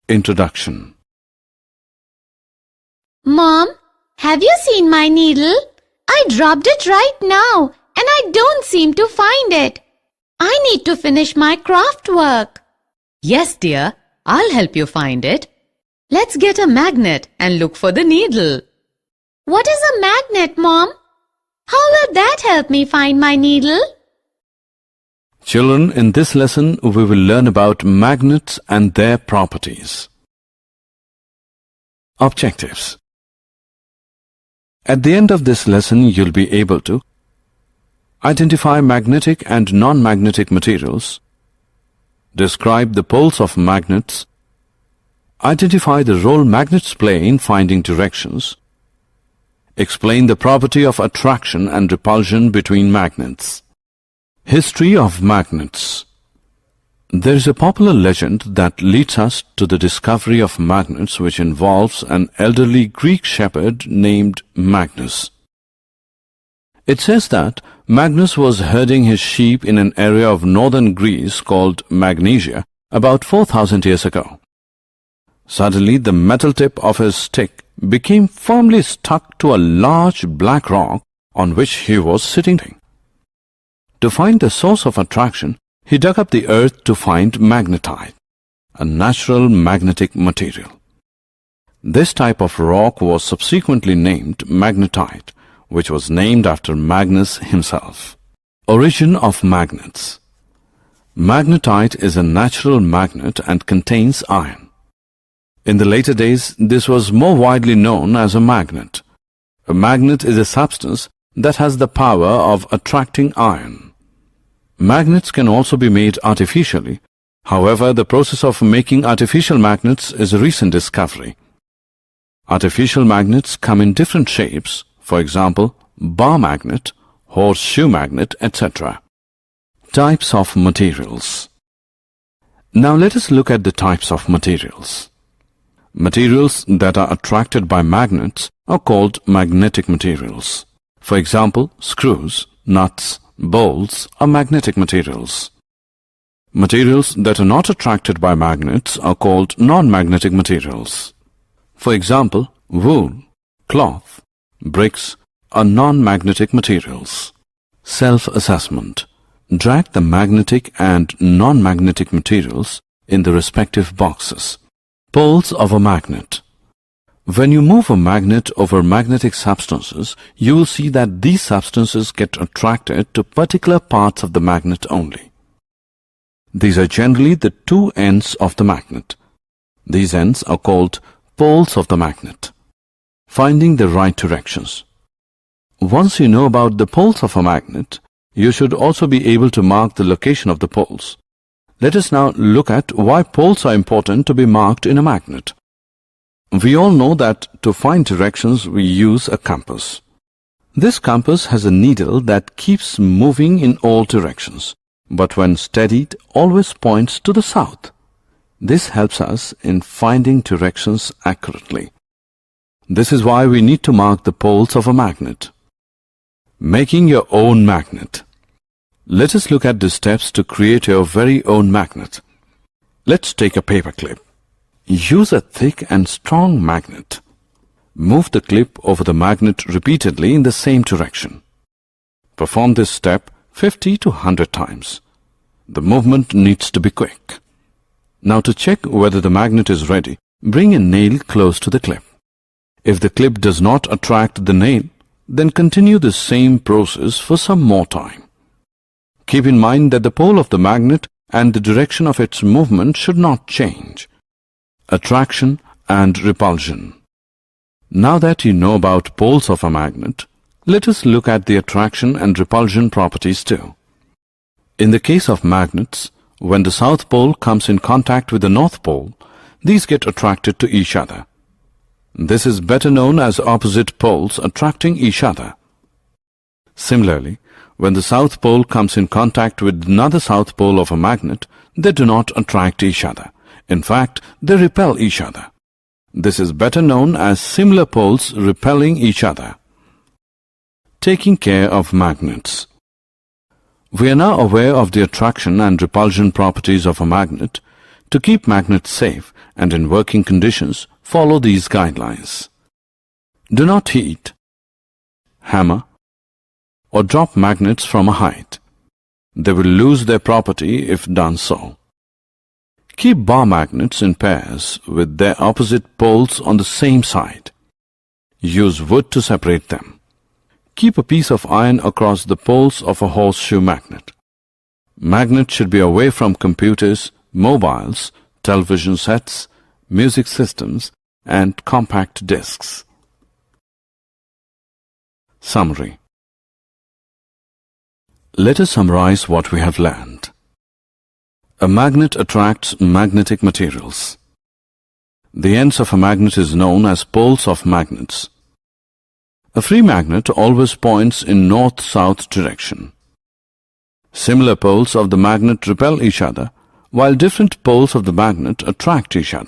Introduction. Mom, have you seen my needle? I dropped it right now and I don't seem to find it. I need to finish my craft work. Yes, dear, I'll help you find it. Let's get a magnet and look for the needle. What is a magnet, Mom? How will that help me find my needle? Children, in this lesson we will learn about magnets and their properties. Objectives. At the end of this lesson, you'll be able to identify magnetic and non-magnetic materials, describe the poles of magnets, identify the role magnets play in finding directions, explain the property of attraction and repulsion between magnets. History of magnets. There is a popular legend that leads us to the discovery of magnets, which involves an elderly Greek shepherd named Magnus. It says that Magnus was herding his sheep in an area of northern Greece called Magnesia about 4,000 years ago. Suddenly, the metal tip of his stick became firmly stuck to a large black rock on which he was sitting. To find the source of attraction, he dug up the earth to find magnetite, a natural magnetic material. This type of rock was subsequently named magnetite, which was named after Magnus himself. Origin of magnets. Magnetite is a natural magnet and contains iron. In the later days, this was more widely known as a magnet. A magnet is a substance that has the power of attracting iron. Magnets can also be made artificially. However, the process of making artificial magnets is a recent discovery. Artificial magnets come in different shapes, for example, bar magnet, horseshoe magnet, etc. Types of materials. Now let us look at the types of materials. Materials that are attracted by magnets are called magnetic materials. For example, screws, nuts, bolts are magnetic materials. Materials that are not attracted by magnets are called non-magnetic materials. For example, wool, cloth, bricks are non-magnetic materials. Self-assessment. Drag the magnetic and non-magnetic materials in the respective boxes. Poles of a magnet. When you move a magnet over magnetic substances, you will see that these substances get attracted to particular parts of the magnet only. These are generally the two ends of the magnet. These ends are called poles of the magnet. Finding the right directions. Once you know about the poles of a magnet, you should also be able to mark the location of the poles. Let us now look at why poles are important to be marked in a magnet. We all know that to find directions we use a compass. This compass has a needle that keeps moving in all directions, but when steadied always points to the south. This helps us in finding directions accurately. This is why we need to mark the poles of a magnet. Making your own magnet. Let us look at the steps to create your very own magnet. Let's take a paper clip. Use a thick and strong magnet. Move the clip over the magnet repeatedly in the same direction. Perform this step 50 to 100 times. The movement needs to be quick. Now to check whether the magnet is ready, bring a nail close to the clip. If the clip does not attract the nail, then continue the same process for some more time. Keep in mind that the pole of the magnet and the direction of its movement should not change. Attraction and repulsion. Now that you know about poles of a magnet, let us look at the attraction and repulsion properties too. In the case of magnets, when the south pole comes in contact with the north pole, these get attracted to each other. This is better known as opposite poles attracting each other. Similarly, when the south pole comes in contact with another south pole of a magnet, they do not attract each other. In fact, they repel each other. This is better known as similar poles repelling each other. Taking care of magnets. We are now aware of the attraction and repulsion properties of a magnet. To keep magnets safe and in working conditions, follow these guidelines. Do not heat, hammer, or drop magnets from a height. They will lose their property if done so. Keep bar magnets in pairs with their opposite poles on the same side. Use wood to separate them. Keep a piece of iron across the poles of a horseshoe magnet. Magnets should be away from computers, mobiles, television sets, music systems, and compact discs. Summary. Let us summarize what we have learned. A magnet attracts magnetic materials. The ends of a magnet is known as poles of magnets. A free magnet always points in north-south direction. Similar poles of the magnet repel each other, while different poles of the magnet attract each other.